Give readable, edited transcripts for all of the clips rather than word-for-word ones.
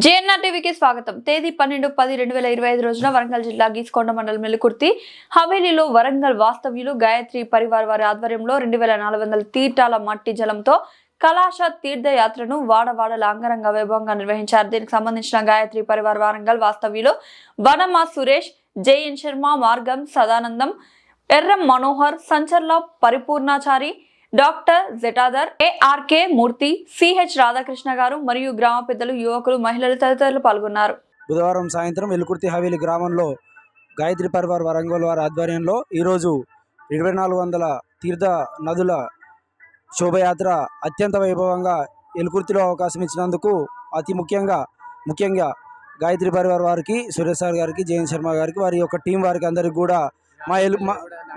JNR టీవీకి స్వాగతం. తేదీ 12-10-2025 రోజున వరంగల్ జిల్లా గీసుకొండ మండలం మెల్లికుర్తి హవేలీలో వరంగల్ వాస్తవ్యులు గాయత్రి పరివార్ వారి ఆధ్వర్యంలో 2400 తీర్థాల మట్టి జలంతో కలాష తీర్థయాత్రను వాడవాడల అంగరంగ వైభవంగా నిర్వహించారు. దీనికి సంబంధించిన గాయత్రి పరివార్ వరంగల్ వాస్తవ్యులు వనమా సురేష్, జేఎన్ శర్మ, మార్గం సదానందం, ఎర్రం మనోహర్, సంచర్ల పరిపూర్ణాచారి, డాక్టర్ జెటాదర్, ఏఆర్కే మూర్తి, సిహెచ్ రాధాకృష్ణ గారు మరియు గ్రామ పెద్దలు, యువకులు, మహిళలు తదితరులు పాల్గొన్నారు. బుధవారం సాయంత్రం మెల్లికుర్తి హవేలి గ్రామంలో గాయత్రి పరివార్ వరంగల్ వారి ఆధ్వర్యంలో ఈరోజు 2400 తీర్థ నదుల శోభయాత్ర అత్యంత వైభవంగా ఎలుకుర్తిలో అవకాశం ఇచ్చినందుకు అతి ముఖ్యంగా గాయత్రి పరివార్ వారికి, సురేష్ సార్ గారికి, జయన్ శర్మ గారికి, వారి యొక్క టీం వారికి అందరికి కూడా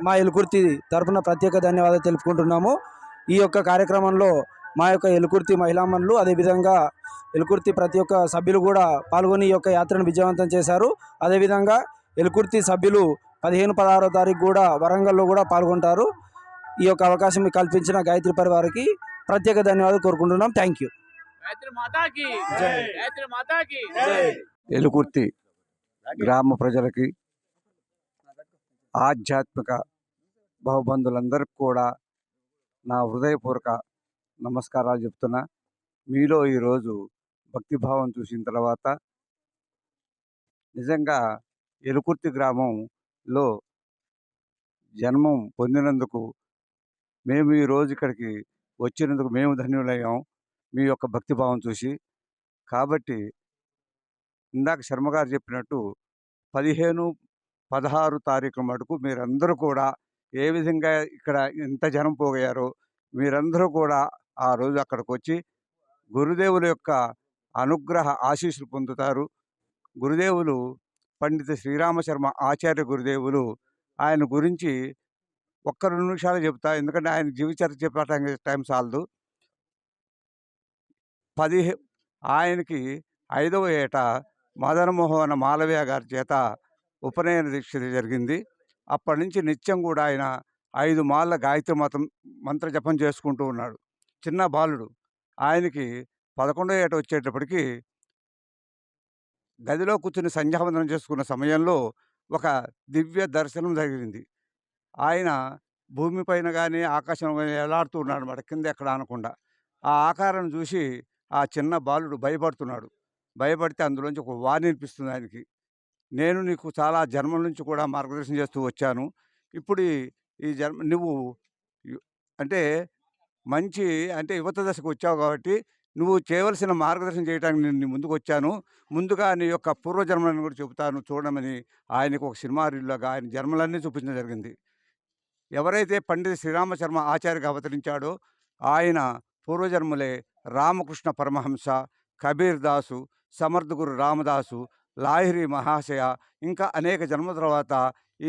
మా ఎలుకుర్తి తరపున ప్రత్యేక ధన్యవాదాలు తెలుపుకుంటున్నాము. ఈ యొక్క కార్యక్రమంలో మా యొక్క ఎలుకుర్తి మహిళామణులు, అదేవిధంగా ఎలుకుర్తి ప్రతి ఒక్క సభ్యులు కూడా పాల్గొని ఈ యొక్క యాత్రను విజయవంతం చేశారు. అదేవిధంగా ఎలుకుర్తి సభ్యులు 15-16 తారీఖు కూడా వరంగల్లో కూడా పాల్గొంటారు. ఈ యొక్క అవకాశం కల్పించిన గాయత్రి పరివారికి ప్రత్యేక ధన్యవాదాలు కోరుకుంటున్నాం. Thank you. ఎలుకుర్తి గ్రామ ప్రజలకి, ఆధ్యాత్మిక బహుబంధులందరికీ కూడా నా హృదయపూర్వక నమస్కారాలు చెప్తున్నా. మీలో ఈరోజు భక్తిభావం చూసిన తర్వాత నిజంగా ఎలుకుర్తి గ్రామంలో జన్మం పొందినందుకు, మేము ఈరోజు ఇక్కడికి వచ్చినందుకు మేము ధన్యులయ్యాం మీ యొక్క భక్తిభావం చూసి. కాబట్టి ఇందాక శర్మగారు చెప్పినట్టు 15-16 తారీఖుల మటుకు మీరందరూ కూడా ఏ విధంగా ఇక్కడ ఎంత జనం పోగయ్యారో మీరందరూ కూడా ఆ రోజు అక్కడికి వచ్చి గురుదేవుల యొక్క అనుగ్రహ ఆశీస్సులు పొందుతారు. గురుదేవులు పండిత శ్రీరామశర్మ ఆచార్య గురుదేవులు, ఆయన గురించి ఒక్క 2 నిమిషాలు చెప్తా, ఎందుకంటే ఆయన జీవితచరిత్ర చెప్పడానికి టైం చాలదు. ఆయనకి 5వ ఏట మదనమోహన మాలవీయ గారి చేత ఉపనయన దీక్ష జరిగింది. అప్పటి నుంచి నిత్యం కూడా ఆయన 5 మాల గాయత్రి మంత్ర జపం చేసుకుంటూ ఉన్నాడు. చిన్న బాలుడు. ఆయనకి 11వ ఏట వచ్చేటప్పటికి గదిలో కూర్చుని సంధ్యావందనం చేసుకున్న సమయంలో ఒక దివ్య దర్శనం జరిగింది. ఆయన భూమిపైన కానీ ఆకాశం కానీ ఎలాడుతూ ఉన్నాడు అన్నమాట, కింద ఎక్కడ అనకుండా. ఆ ఆకారం చూసి ఆ చిన్న బాలుడు భయపడుతున్నాడు. భయపడితే అందులోంచి ఒక వాణి వినిపిస్తుంది ఆయనకి. నేను నీకు చాలా జన్మల నుంచి కూడా మార్గదర్శనం చేస్తూ వచ్చాను. ఇప్పుడు ఈ జన్మ నువ్వు అంటే మంచి యువత దశకు వచ్చావు కాబట్టి నువ్వు చేయవలసిన మార్గదర్శనం చేయడానికి నేను నీ ముందుకు వచ్చాను. ముందుగా నీ యొక్క పూర్వజన్మలను కూడా చెబుతాను చూడమని ఆయనకు ఒక సినిమా రీల్లాగా ఆయన జన్మలన్నీ చూపించడం జరిగింది. ఎవరైతే పండిత శ్రీరామశర్మ ఆచార్యగా అవతరించాడో ఆయన పూర్వజన్మలే రామకృష్ణ పరమహంస, కబీర్ దాసు, సమర్థ గురు రామదాసు, లాహిరి మహాశయ, ఇంకా అనేక జన్మ తర్వాత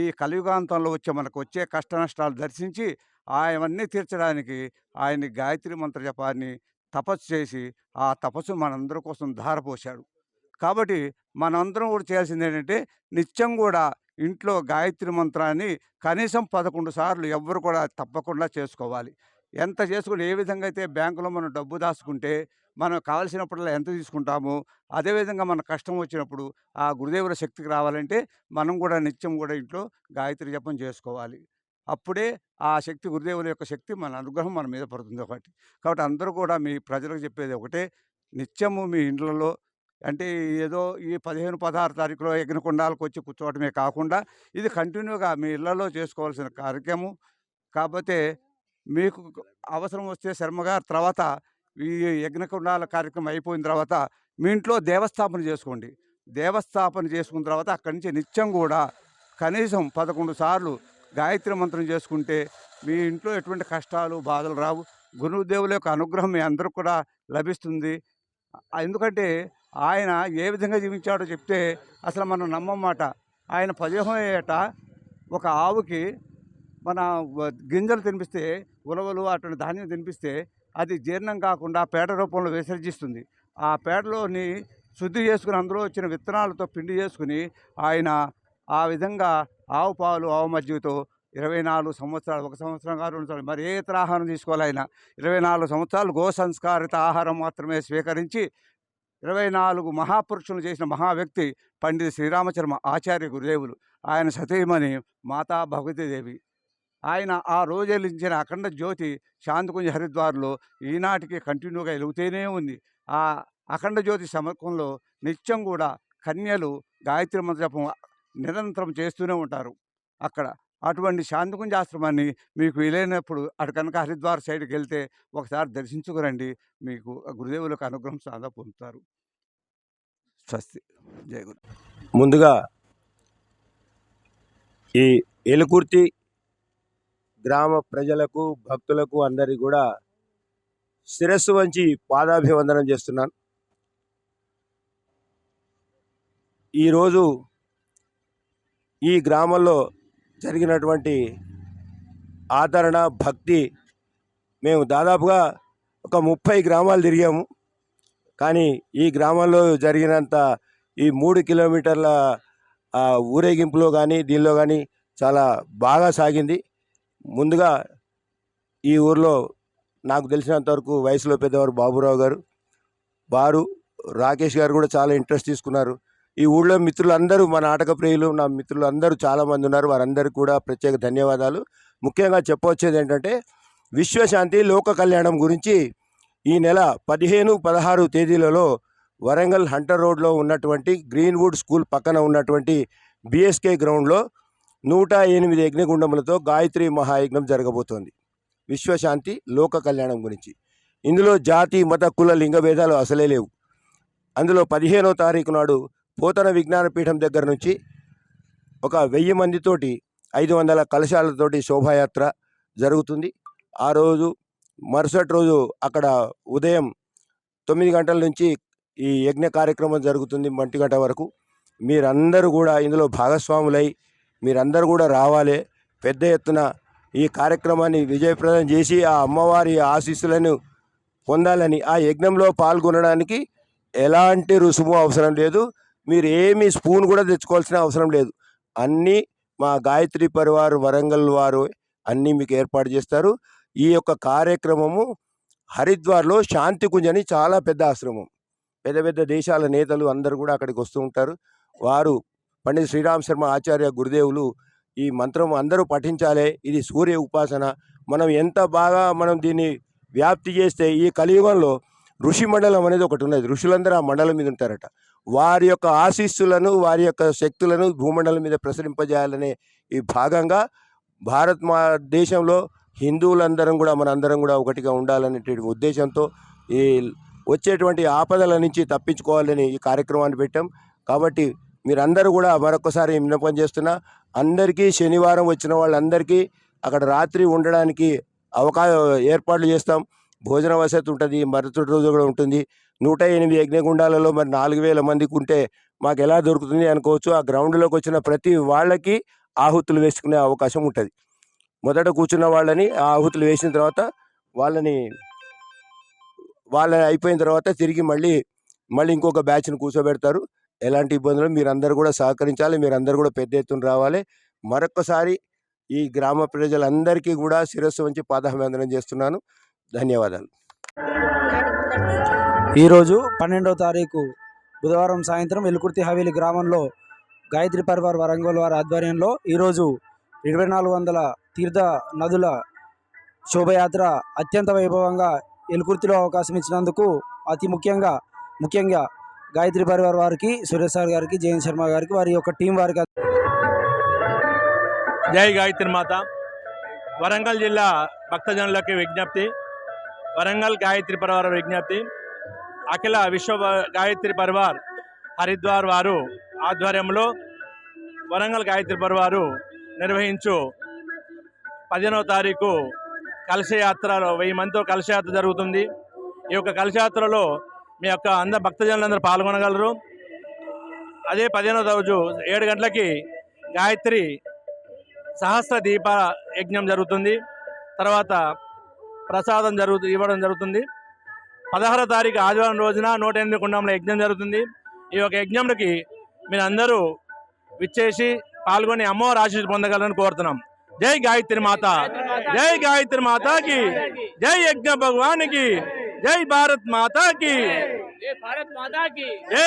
ఈ కలియుగాంతంలో మనకు వచ్చే కష్ట నష్టాలు దర్శించి అవన్నీ తీర్చడానికి ఆయన గాయత్రి మంత్ర జపాన్ని తపస్సు చేసి ఆ తపస్సు మనందరి కోసం ధారపోశాడు. కాబట్టి మనందరం కూడా చేయాల్సింది ఏంటంటే నిత్యం కూడా ఇంట్లో గాయత్రి మంత్రాన్ని కనీసం 11 సార్లు ఎవ్వరు కూడా తప్పకుండా చేసుకోవాలి. ఎంత చేసుకుని ఏ విధంగా అయితే బ్యాంకులో మనం డబ్బు దాచుకుంటే మనం కావాల్సినప్పుడల్లా ఎంత తీసుకుంటామో, అదేవిధంగా మన కష్టం వచ్చినప్పుడు ఆ గురుదేవుల శక్తికి రావాలంటే మనం కూడా నిత్యం కూడా ఇంట్లో గాయత్రి జపం చేసుకోవాలి. అప్పుడే ఆ శక్తి, గురుదేవుల యొక్క శక్తి, మన అనుగ్రహం మన మీద పడుతుంది ఒకటి. కాబట్టి అందరూ కూడా మీ ప్రజలకు చెప్పేది ఒకటే, నిత్యము మీ ఇండ్లలో ఏదో ఈ 15-16 తారీఖులో యజ్ఞకుండాలకు వచ్చి కూర్చోవటమే కాకుండా ఇది కంటిన్యూగా మీ ఇళ్లలో చేసుకోవాల్సిన కార్యక్రమం. కాకపోతే మీకు అవసరం వస్తే శర్మగారు తర్వాత ఈ యజ్ఞకుండాల కార్యక్రమం అయిపోయిన తర్వాత మీ ఇంట్లో దేవస్థాపన చేసుకోండి. దేవస్థాపన చేసుకున్న తర్వాత అక్కడి నుంచి నిత్యం కూడా కనీసం 11 సార్లు గాయత్రి మంత్రం చేసుకుంటే మీ ఇంట్లో ఎటువంటి కష్టాలు, బాధలు రావు. గురుదేవుల యొక్క అనుగ్రహం మీ అందరికి కూడా లభిస్తుంది. ఎందుకంటే ఆయన ఏ విధంగా జీవించాడో చెప్తే అసలు మనం నమ్మమాట. ఆయన 15వ ఏట ఒక ఆవుకి మన గింజలు తినిపిస్తే, ఉలవలు అటువంటి ధాన్యం తినిపిస్తే అది జీర్ణం కాకుండా పేడ రూపంలో విసర్జిస్తుంది. ఆ పేడలోని శుద్ధి చేసుకుని అందులో వచ్చిన విత్తనాలతో పిండి చేసుకుని ఆయన ఆ విధంగా ఆవు పాలు, ఆవు మజ్జిగతో 24 సంవత్సరాలు, 1 సంవత్సరం కాదు 2 సంవత్సరాలు, మరి ఏ ఇతర ఆహారం తీసుకోవాలి ఆయన 24 సంవత్సరాలు గో సంస్కారిత ఆహారం మాత్రమే స్వీకరించి 24 మహాపురుషులు చేసిన మహా వ్యక్తి పండిత శ్రీరామచర్మ ఆచార్య గురుదేవులు. ఆయన సతీమణి మాతా భగవతీదేవి. ఆయన ఆ రోజు వెలిగించిన అఖండ జ్యోతి శాంతికుంజ హరిద్వార్లో ఈనాటికి కంటిన్యూగా వెలుగుతూనే ఉంది. ఆ అఖండ జ్యోతి సమక్షంలో నిత్యం కూడా కన్యలు గాయత్రి మంత్ర జపం నిరంతరం చేస్తూనే ఉంటారు అక్కడ. అటువంటి శాంతికుంజ ఆశ్రమాన్ని మీకు వీలైనప్పుడు అటు కనుక హరిద్వార్ సైడ్కి వెళ్తే ఒకసారి దర్శించుకురండి. మీకు ఆ గురుదేవులకు అనుగ్రహం చాలా పొందుతారు. స్వస్తి. జయ గురు. ముందుగా ఈ ఏలుకుర్తి గ్రామ ప్రజలకు భక్తులకు అందరికీ కూడా శిరస్సు వంచి పాదాభివందనం చేస్తున్నాను. ఈరోజు ఈ గ్రామంలో జరిగినటువంటి ఆదరణ భక్తి మేము దాదాపుగా ఒక 30 గ్రామాలు తిరిగాము. కానీ ఈ గ్రామంలో జరిగినంత ఈ 3 కిలోమీటర్ల ఊరేగింపులో కానీ దీనిలో కానీ చాలా బాగా సాగింది. ముందుగా ఈ ఊర్లో నాకు తెలిసినంతవరకు వయసులో పెద్దవారు బాబురావు గారు, వారు రాకేష్ గారు కూడా చాలా ఇంట్రెస్ట్ తీసుకున్నారు. ఈ ఊళ్ళో మిత్రులందరూ, మా నాటక ప్రియులు, నా మిత్రులు అందరూ చాలామంది ఉన్నారు. వారందరికీ కూడా ప్రత్యేక ధన్యవాదాలు. ముఖ్యంగా చెప్పవచ్చేది ఏంటంటే విశ్వశాంతి లోక కళ్యాణం గురించి ఈ నెల 15, 16 తేదీలలో వరంగల్ హంటర్ రోడ్లో ఉన్నటువంటి గ్రీన్వుడ్ స్కూల్ పక్కన ఉన్నటువంటి బిఎస్కే గ్రౌండ్లో 108 యజ్ఞగుండములతో గాయత్రి మహాయజ్ఞం జరగబోతోంది. విశ్వశాంతి లోక కళ్యాణం గురించి. ఇందులో జాతి మత కుల లింగ భేదాలు అసలే లేవు. అందులో 15వ తారీఖు నాడు పోతన విజ్ఞానపీఠం దగ్గర నుంచి ఒక 1000 మందితోటి 500 కలశాలతోటి శోభాయాత్ర జరుగుతుంది. ఆ రోజు మరుసటి రోజు అక్కడ ఉదయం 9 గంటల నుంచి ఈ యజ్ఞ కార్యక్రమం జరుగుతుంది 1 గంట వరకు. మీరందరూ కూడా ఇందులో భాగస్వాములై మీరందరూ కూడా రావాలి. పెద్ద ఎత్తున ఈ కార్యక్రమాన్ని విజయప్రదం చేసి ఆ అమ్మవారి ఆశీస్సులను పొందాలని, ఆ యజ్ఞంలో పాల్గొనడానికి ఎలాంటి రుసుము అవసరం లేదు. మీరు ఏమి స్పూన్ కూడా తెచ్చుకోవాల్సిన అవసరం లేదు. అన్నీ మా గాయత్రి పరివార్ వరంగల్ వారు అన్నీ మీకు ఏర్పాటు చేస్తారు. ఈ యొక్క కార్యక్రమము హరిద్వార్లో శాంతికుంజ్ అని చాలా పెద్ద ఆశ్రమం. పెద్ద పెద్ద దేశాల నేతలు అందరూ కూడా అక్కడికి వస్తూ ఉంటారు. వారు పండిత శ్రీరామ శర్మ ఆచార్య గురుదేవులు ఈ మంత్రం అందరూ పఠించాలి. ఇది సూర్య ఉపాసన. మనం ఎంత బాగా దీన్ని వ్యాప్తి చేస్తే ఈ కలియుగంలో ఋషి మండలం అనేది ఒకటి ఉన్నది. ఋషులందరూ ఆ మండలం మీద ఉంటారట. వారి యొక్క ఆశీస్సులను, వారి యొక్క శక్తులను భూమండలం మీద ప్రసరింపజేయాలనే ఈ భాగంగా భారత్ మా దేశంలో హిందువులందరం కూడా మనందరం కూడా ఒకటిగా ఉండాలనేటువంటి ఉద్దేశంతో ఈ వచ్చేటువంటి ఆపదల నుంచి తప్పించుకోవాలని ఈ కార్యక్రమాన్ని పెట్టాం. కాబట్టి మీరందరూ కూడా మరొకసారి విన్నపం చేస్తున్నా, అందరికీ శనివారం వచ్చిన వాళ్ళందరికీ అక్కడ రాత్రి ఉండడానికి ఏర్పాట్లు చేస్తాం. భోజన వసతి ఉంటుంది, మరుసటి రోజు కూడా ఉంటుంది. 108 యజ్ఞగుండాలలో మరి 4000 మందికి ఉంటే మాకు ఎలా దొరుకుతుంది అనుకోవచ్చు. ఆ గ్రౌండ్లోకి వచ్చిన ప్రతి వాళ్ళకి ఆహుతులు వేసుకునే అవకాశం ఉంటుంది. మొదట కూర్చున్న వాళ్ళని ఆహుతులు వేసిన తర్వాత వాళ్ళని అయిపోయిన తర్వాత తిరిగి మళ్ళీ ఇంకొక బ్యాచ్ను కూర్చోబెడతారు. ఎలాంటి ఇబ్బందులు మీరందరూ కూడా సహకరించాలి. మీరందరూ కూడా పెద్ద ఎత్తున రావాలి. మరొక్కసారి ఈ గ్రామ ప్రజలందరికీ కూడా శిరస్సు వంచి పాదాభివందనం చేస్తున్నాను. ధన్యవాదాలు. ఈరోజు 12వ తారీఖు బుధవారం సాయంత్రం ఎలుకుర్తి హవేలి గ్రామంలో గాయత్రి పరివార్ వరంగల్ వారి ఆధ్వర్యంలో ఈరోజు 2400 తీర్థ నదుల శోభయాత్ర అత్యంత వైభవంగా ఎలుకుర్తిలో అవకాశం ఇచ్చినందుకు అతి ముఖ్యంగా గాయత్రి పరివార్ వారికి, సురేష్ సార్ గారికి, జయంత్ శర్మ గారికి, వారి యొక్క టీం వారికి జై గాయత్రి మాత. వరంగల్ జిల్లా భక్తజనులకి విజ్ఞప్తి, వరంగల్ గాయత్రి పరివార్ విజ్ఞప్తి, అఖిల విశ్వ గాయత్రి పరివార్ హరిద్వార్ వారు ఆధ్వర్యంలో వరంగల్ గాయత్రి పరివారు నిర్వహించు 15వ తారీఖు కలశయాత్రలో 1000 మందితో కలశయాత్ర జరుగుతుంది. ఈ యొక్క కలశయాత్రలో మీ యొక్క అందరు భక్తజనులందరూ పాల్గొనగలరు. అదే 15వ రోజు 7 గంటలకి గాయత్రి సహస్ర దీప యజ్ఞం జరుగుతుంది. తర్వాత ప్రసాదం ఇవ్వడం జరుగుతుంది. 16వ తారీఖు ఆదివారం రోజున 108 కుండంలో యజ్ఞం జరుగుతుంది. ఈ యొక్క యజ్ఞంకి మీరు అందరూ విచ్చేసి పాల్గొని అమ్మవారి ఆశీస్సు పొందగలరని కోరుతున్నాం. జై గాయత్రి మాత, జై గాయత్రి మాతాకి, జై యజ్ఞ భగవానికి, జై భారత్ మాతాకి. జై